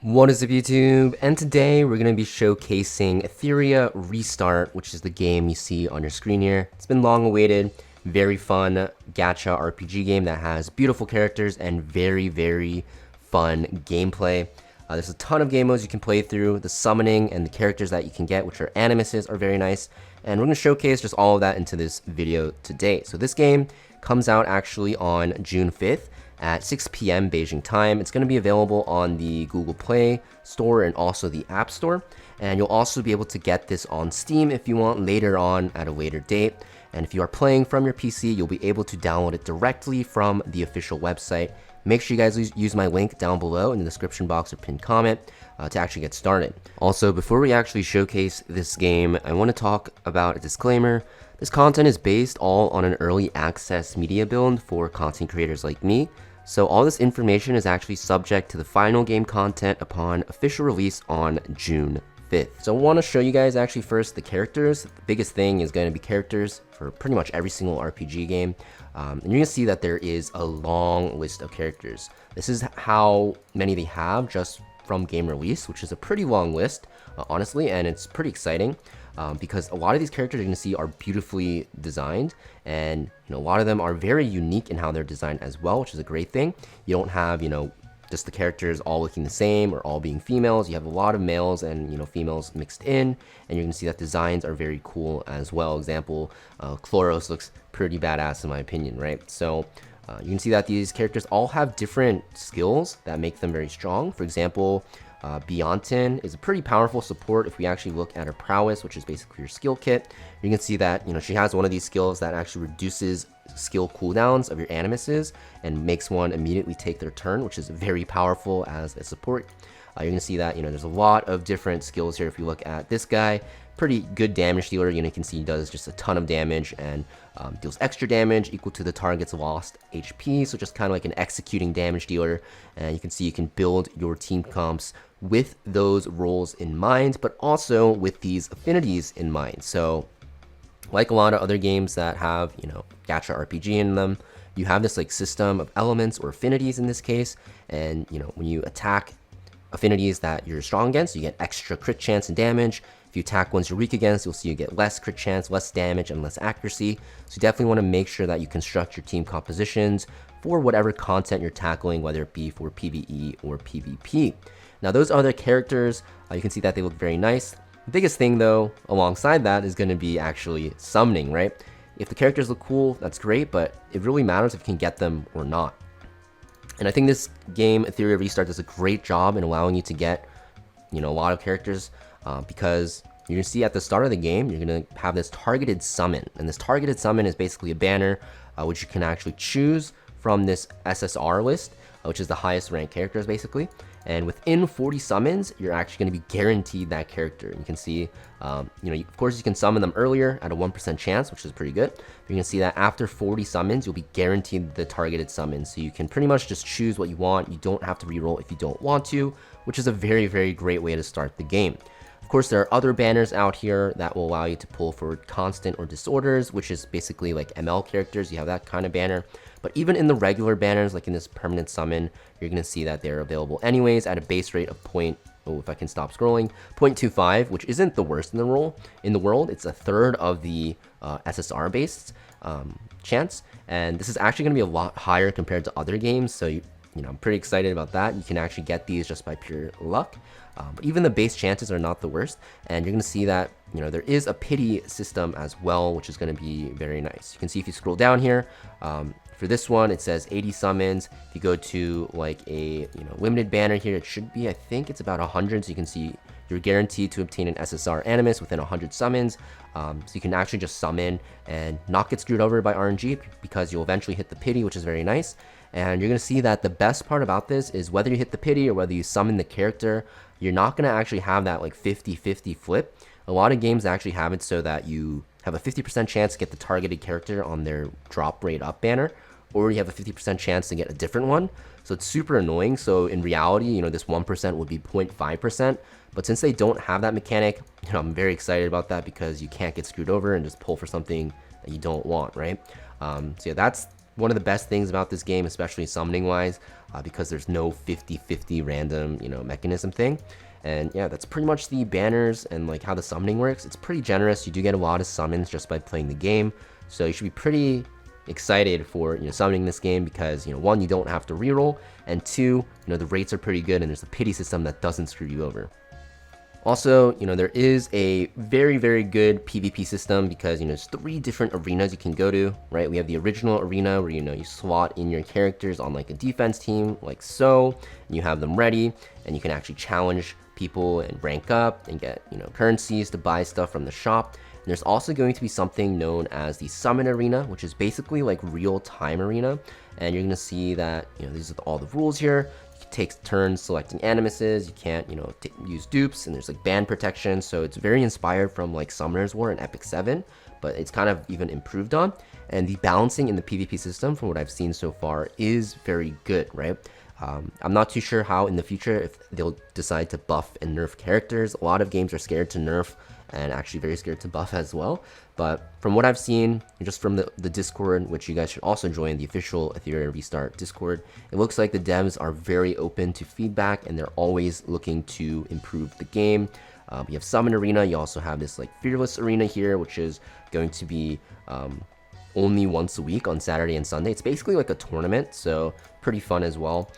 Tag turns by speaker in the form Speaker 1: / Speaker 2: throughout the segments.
Speaker 1: What is up, YouTube? And today we're going to be showcasing Etheria Restart, which is the game you see on your screen here. It's been long awaited, very fun gacha RPG game that has beautiful characters and very fun gameplay. There's a ton of game modes you can play through. The summoning and the characters that you can get, which are animuses, are very nice. And we're going to showcase just all of that into this video today. So this game comes out actually on June 5th. At 6 p.m. Beijing time. It's going to be available on the Google Play Store and also the App Store. And you'll also be able to get this on Steam if you want later on at a later date. And if you are playing from your PC, you'll be able to download it directly from the official website. Make sure you guys use my link down below in the description box or pinned comment to actually get started. Also, before we actually showcase this game, I want to talk about a disclaimer. This content is based all on an early access media build for content creators like me. So all this information is actually subject to the final game content upon official release on June 5th. So I want to show you guys actually first the characters. The biggest thing is going to be characters for pretty much every single RPG game. And you're going to see that there is a long list of characters. This is how many they have just from game release, which is a pretty long list, honestly, and it's pretty exciting. Because a lot of these characters you're going to see are beautifully designed, and a lot of them are very unique in how they're designed as well, which is a great thing. You don't have just the characters all looking the same or all being females. You have a lot of males and females mixed in, and you're going to see that designs are very cool as well. Example, Chloros looks pretty badass in my opinion, right? So you can see that these characters all have different skills that make them very strong. For example, Beyontin is a pretty powerful support if we actually look at her prowess, which is basically your skill kit. You can see that she has one of these skills that actually reduces skill cooldowns of your animuses and makes one immediately take their turn, which is very powerful as a support. You're going to see that there's a lot of different skills here. If you look at this guy, pretty good damage dealer. You can see he does just a ton of damage and deals extra damage equal to the target's lost HP. So just kind of like an executing damage dealer. And you can see you can build your team comps with those roles in mind, but also with these affinities in mind. So like a lot of other games that have, gacha RPG in them, you have this like system of elements or affinities in this case. And, when you attack affinities that you're strong against, you get extra crit chance and damage. If you attack ones you're weak against, you'll see you get less crit chance, less damage, and less accuracy. So you definitely want to make sure that you construct your team compositions for whatever content you're tackling, whether it be for PvE or PvP. Now those other characters, you can see that they look very nice. The biggest thing though, alongside that, is going to be actually summoning, right? If the characters look cool, that's great, but it really matters if you can get them or not. And I think this game, Etheria Restart, does a great job in allowing you to get, a lot of characters because you're going to see at the start of the game, you're going to have this targeted summon. And this targeted summon is basically a banner which you can actually choose from this SSR list, which is the highest ranked characters basically. And within 40 summons, you're actually going to be guaranteed that character. You can see, of course you can summon them earlier at a 1% chance, which is pretty good. But you can see that after 40 summons, you'll be guaranteed the targeted summon. So you can pretty much just choose what you want. You don't have to reroll if you don't want to, which is a very great way to start the game. Of course, there are other banners out here that will allow you to pull for constant or disorders, which is basically like ML characters. You have that kind of banner. But even in the regular banners, like in this permanent summon, you're going to see that they're available anyways at a base rate of if I can stop scrolling, 0.25, which isn't the worst in the world. It's a third of the SSR based chance. And this is actually going to be a lot higher compared to other games. So I'm pretty excited about that. You can actually get these just by pure luck. But even the base chances are not the worst. And you're going to see that, there is a pity system as well, which is going to be very nice. You can see if you scroll down here, for this one, it says 80 summons. If you go to like a limited banner here, it should be, I think it's about 100. So you can see you're guaranteed to obtain an SSR animus within 100 summons. So you can actually just summon and not get screwed over by RNG because you'll eventually hit the pity, which is very nice. And you're going to see that the best part about this is whether you hit the pity or whether you summon the character, you're not going to actually have that like 50-50 flip. A lot of games actually have it so that you have a 50% chance to get the targeted character on their drop rate up banner, or you have a 50% chance to get a different one. So it's super annoying. So in reality, this 1% would be 0.5%. But since they don't have that mechanic, I'm very excited about that because you can't get screwed over and just pull for something that you don't want, right? So yeah, that's one of the best things about this game, especially summoning wise, because there's no 50-50 random, mechanism thing. And yeah, that's pretty much the banners and like how the summoning works. It's pretty generous. You do get a lot of summons just by playing the game. So you should be pretty excited for summoning this game because one, you don't have to reroll, and two, the rates are pretty good and there's a pity system that doesn't screw you over. Also, there is a very, very good PvP system because, there's 3 different arenas you can go to, right? We have the original arena where, you slot in your characters on like a defense team, like so, and you have them ready, and you can actually challenge people and rank up and get, currencies to buy stuff from the shop. And there's also going to be something known as the summon arena, which is basically like real-time arena. And you're going to see that, these are all the rules here. Takes turns selecting animuses, you can't use dupes, and there's like band protection, so it's very inspired from like Summoner's War and Epic 7, but it's kind of even improved on. And the balancing in the PvP system from what I've seen so far is very good, right? I'm not too sure how in the future if they'll decide to buff and nerf characters. A lot of games are scared to nerf and actually very scared to buff as well. But from what I've seen, just from the Discord, which you guys should also join, the official Etheria Restart Discord, it looks like the devs are very open to feedback and they're always looking to improve the game. We have Summon Arena. You also have this like Fearless Arena here, which is going to be only once a week on Saturday and Sunday. It's basically like a tournament, so pretty fun as well.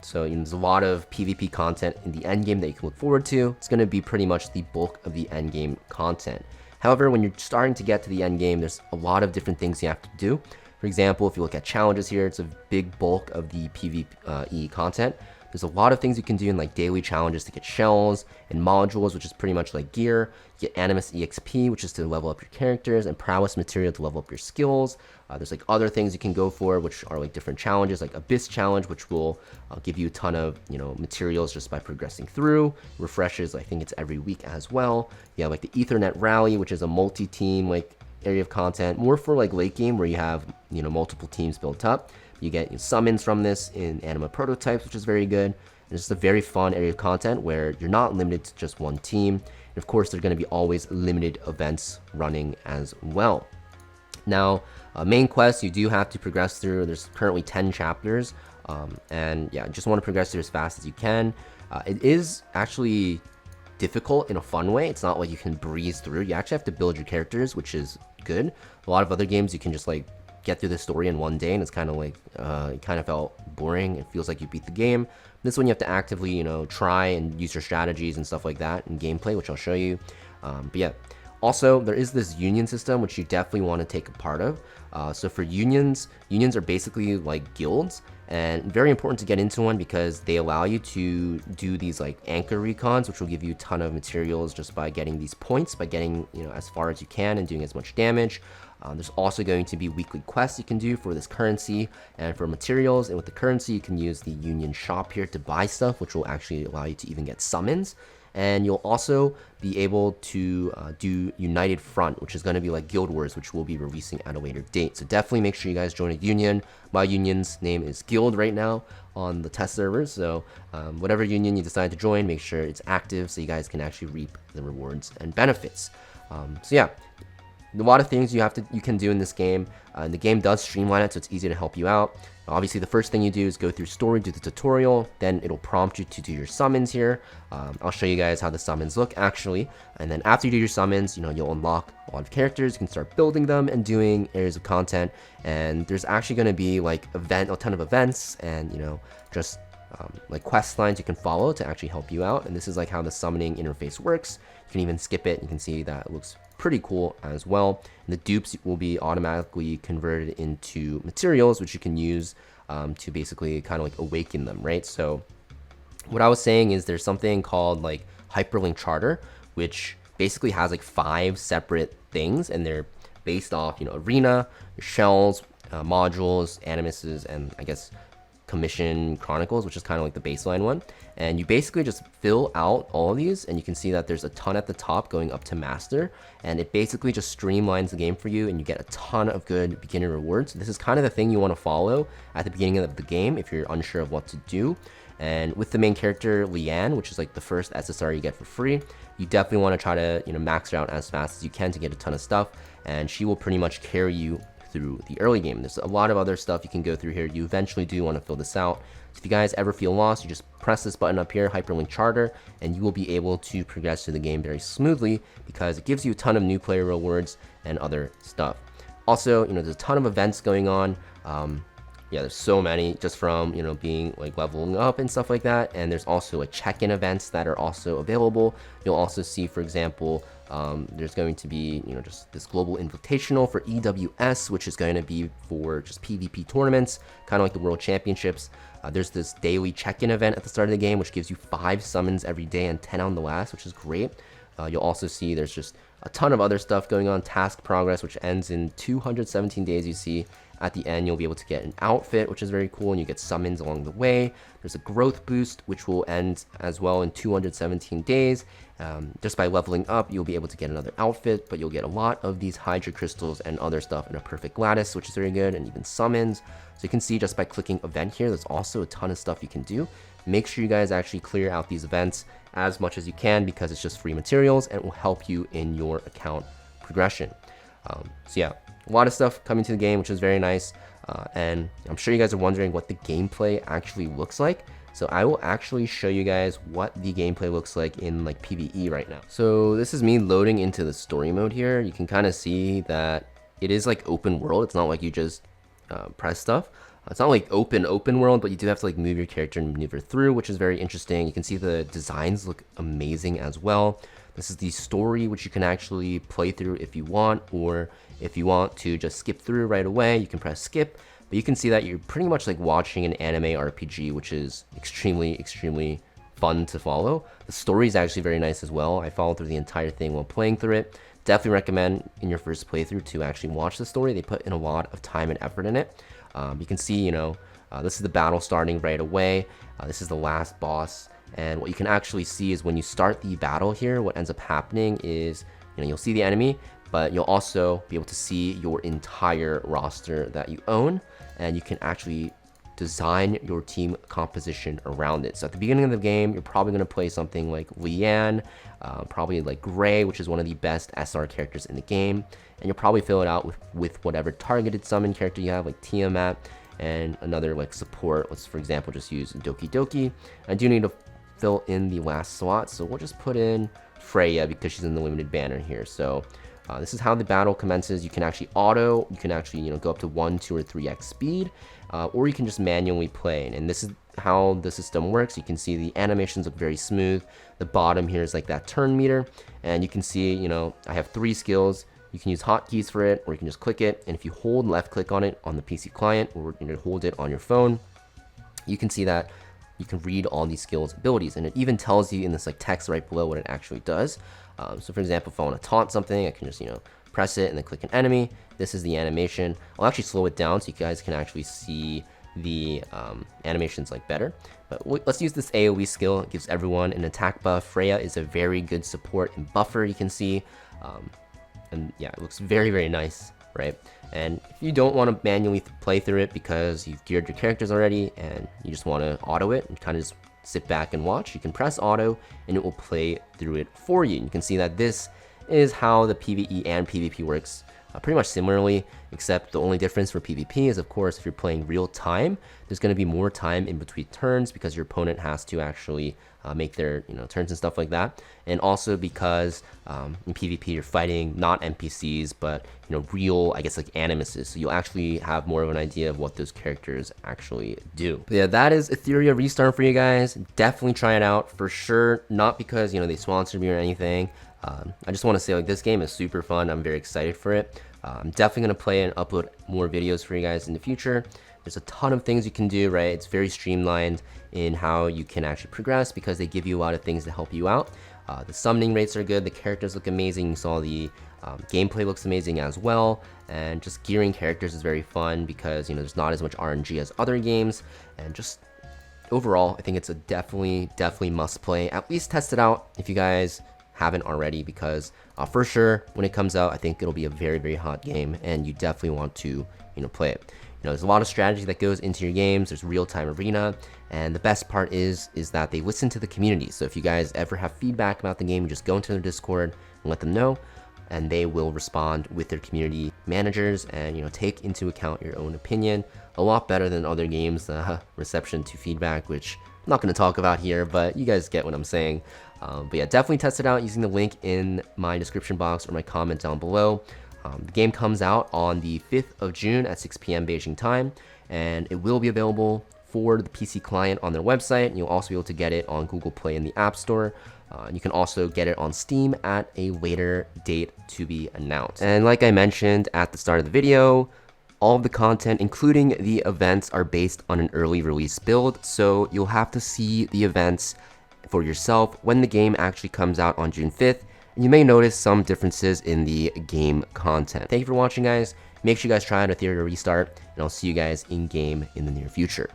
Speaker 1: So there's a lot of PvP content in the end game that you can look forward to. It's going to be pretty much the bulk of the end game content. However, when you're starting to get to the end game, there's a lot of different things you have to do. For example, if you look at challenges here, it's a big bulk of the PvE content. There's a lot of things you can do in like daily challenges to get shells and modules, which is pretty much like gear. You get Animus EXP, which is to level up your characters, and Prowess material to level up your skills. There's like other things you can go for, which are like different challenges, like Abyss Challenge, which will give you a ton of materials just by progressing through. Refreshes, I think it's every week as well. You have like the Ethernet Rally, which is a multi-team like area of content, more for like late game where you have multiple teams built up. You get summons from this in Anima Prototypes, which is very good. And it's just a very fun area of content where you're not limited to just one team. And of course, there's going to be always limited events running as well. Now, main quest, you do have to progress through. There's currently 10 chapters. And yeah, just want to progress through as fast as you can. It is actually difficult in a fun way. It's not like you can breeze through. You actually have to build your characters, which is good. A lot of other games, you can just like get through the story in one day, and it's kind of like it kind of felt boring. It feels like you beat the game. This one you have to actively try and use your strategies and stuff like that in gameplay, which I'll show you. But yeah, also there is this union system which you definitely want to take a part of. So for unions are basically like guilds, and very important to get into one because they allow you to do these like anchor recons, which will give you a ton of materials just by getting these points, by getting as far as you can and doing as much damage. There's also going to be weekly quests you can do for this currency and for materials, and with the currency you can use the union shop here to buy stuff, which will actually allow you to even get summons. And you'll also be able to do United Front, which is going to be like Guild Wars, which we'll be releasing at a later date. So definitely make sure you guys join a union. My union's name is Guild right now on the test servers. So whatever union you decide to join, make sure it's active so you guys can actually reap the rewards and benefits. So yeah, a lot of things you can do in this game. The game does streamline it, so it's easy to help you out. Obviously, the first thing you do is go through story, do the tutorial, then it'll prompt you to do your summons here. I'll show you guys how the summons look actually, and then after you do your summons, you'll unlock a lot of characters. You can start building them and doing areas of content, and there's actually going to be like a ton of events and just like quest lines you can follow to actually help you out. And this is like how the summoning interface works. You can even skip it. You can see that it looks pretty cool as well. And the dupes will be automatically converted into materials, which you can use to basically kind of like awaken them, right? So what I was saying is there's something called like Hyperlink Charter, which basically has like 5 separate things, and they're based off arena, shells, modules, animuses, and I guess Commission Chronicles, which is kind of like the baseline one. And you basically just fill out all of these, and you can see that there's a ton at the top going up to master, and it basically just streamlines the game for you, and you get a ton of good beginner rewards. This is kind of the thing you want to follow at the beginning of the game if you're unsure of what to do. And with the main character Leanne, which is like the first SSR you get for free, you definitely want to try to max her out as fast as you can to get a ton of stuff, and she will pretty much carry you through the early game. There's a lot of other stuff you can go through here. You eventually do want to fill this out. So if you guys ever feel lost, you just press this button up here, hyperlink charter, and you will be able to progress through the game very smoothly because it gives you a ton of new player rewards and other stuff. Also, there's a ton of events going on. Yeah, there's so many just from, being like leveling up and stuff like that. And there's also check-in events that are also available. You'll also see, for example, there's going to be, just this global invitational for EWS, which is going to be for just PvP tournaments, kind of like the World Championships. There's this daily check-in event at the start of the game, which gives you 5 summons every day and 10 on the last, which is great. You'll also see there's just a ton of other stuff going on. Task progress, which ends in 217 days, you see. At the end, you'll be able to get an outfit, which is very cool, and you get summons along the way. There's a growth boost, which will end as well in 217 days. Just by leveling up, you'll be able to get another outfit, but you'll get a lot of these Hydra crystals and other stuff in a perfect lattice, which is very good, and even summons. So you can see just by clicking event here, there's also a ton of stuff you can do. Make sure you guys actually clear out these events as much as you can because it's just free materials and it will help you in your account progression. So yeah, a lot of stuff coming to the game, which is very nice. And I'm sure you guys are wondering what the gameplay actually looks like. So I will actually show you guys what the gameplay looks like in like PvE right now. So this is me loading into the story mode here. You can kind of see that it is like open world. It's not like you just press stuff. It's not like open world, but you do have to like move your character and maneuver through, which is very interesting. You can see the designs look amazing as well. This is the story, which you can actually play through if you want, or if you want to just skip through right away, you can press skip. But you can see that you're pretty much like watching an anime RPG, which is extremely fun to follow. The story is actually very nice as well. I followed through the entire thing while playing through it. Definitely recommend in your first playthrough to actually watch the story. They put in a lot of time and effort in it. You can see, this is the battle starting right away. This is the last boss. And what you can actually see is when you start the battle here, what ends up happening is, you'll see the enemy, but you'll also be able to see your entire roster that you own, and you can actually design your team composition around it. So at the beginning of the game, you're probably going to play something like Leanne, probably like Gray, which is one of the best SR characters in the game, and you'll probably fill it out with whatever targeted summon character you have, like Tiamat, and another like support. Let's, for example, just use Doki Doki. I do need to fill in the last slot, so we'll just put in Freya because she's in the limited banner here. So this is how the battle commences. You can actually you can actually go up to 1, 2, or 3x speed, or you can just manually play. And this is how the system works. You can see the animations look very smooth. The bottom here is like that turn meter, and you can see I have 3 skills. You can use hotkeys for it, or you can just click it, and if you hold left click on it on the PC client, or hold it on your phone, you can see that you can read all these skills abilities, and it even tells you in this like text right below what it actually does. So for example, if I want to taunt something, I can just press it and then click an enemy. This is the animation. I'll actually slow it down so you guys can actually see the animations like better. But let's use this AoE skill. It gives everyone an attack buff. Freya is a very good support and buffer, you can see. And yeah, it looks very nice, right? And if you don't want to manually play through it because you've geared your characters already and you just want to auto it and kind of just sit back and watch, you can press auto and it will play through it for you. And you can see that this is how the PvE and PvP works pretty much similarly, except the only difference for PvP is, of course, if you're playing real time, there's going to be more time in between turns because your opponent has to actually make their turns and stuff like that. And also because in PvP you're fighting not NPCs but real, I guess, like animuses, so you'll actually have more of an idea of what those characters actually do. But yeah, that is Etheria Restart for you guys. Definitely try it out for sure, not because they sponsored me or anything. I just want to say, like, this game is super fun. I'm very excited for it. I'm definitely going to play and upload more videos for you guys in the future. There's a ton of things you can do, right? It's very streamlined in how you can actually progress because they give you a lot of things to help you out. The summoning rates are good. The characters look amazing. You saw the gameplay looks amazing as well. And just gearing characters is very fun because, there's not as much RNG as other games. And just overall, I think it's a definitely must play. At least test it out if you guys haven't already, because for sure when it comes out, I think it'll be a very hot game and you definitely want to play it. There's a lot of strategy that goes into your games. There's real-time arena, and the best part is that they listen to the community. So if you guys ever have feedback about the game, you just go into their Discord and let them know. and they will respond with their community managers and, you know, take into account your own opinion. A lot better than other games, reception to feedback, which I'm not going to talk about here, but you guys get what I'm saying. But yeah, definitely test it out using the link in my description box or my comment down below. The game comes out on the 5th of June at 6 p.m. Beijing time, and it will be available for the PC client on their website, and you'll also be able to get it on Google Play in the App Store. You can also get it on Steam at a later date to be announced. And like I mentioned at the start of the video, all of the content, including the events, are based on an early release build, so you'll have to see the events for yourself when the game actually comes out on June 5th, and you may notice some differences in the game content. Thank you for watching, guys. Make sure you guys try out Etheria Restart, and I'll see you guys in game in the near future.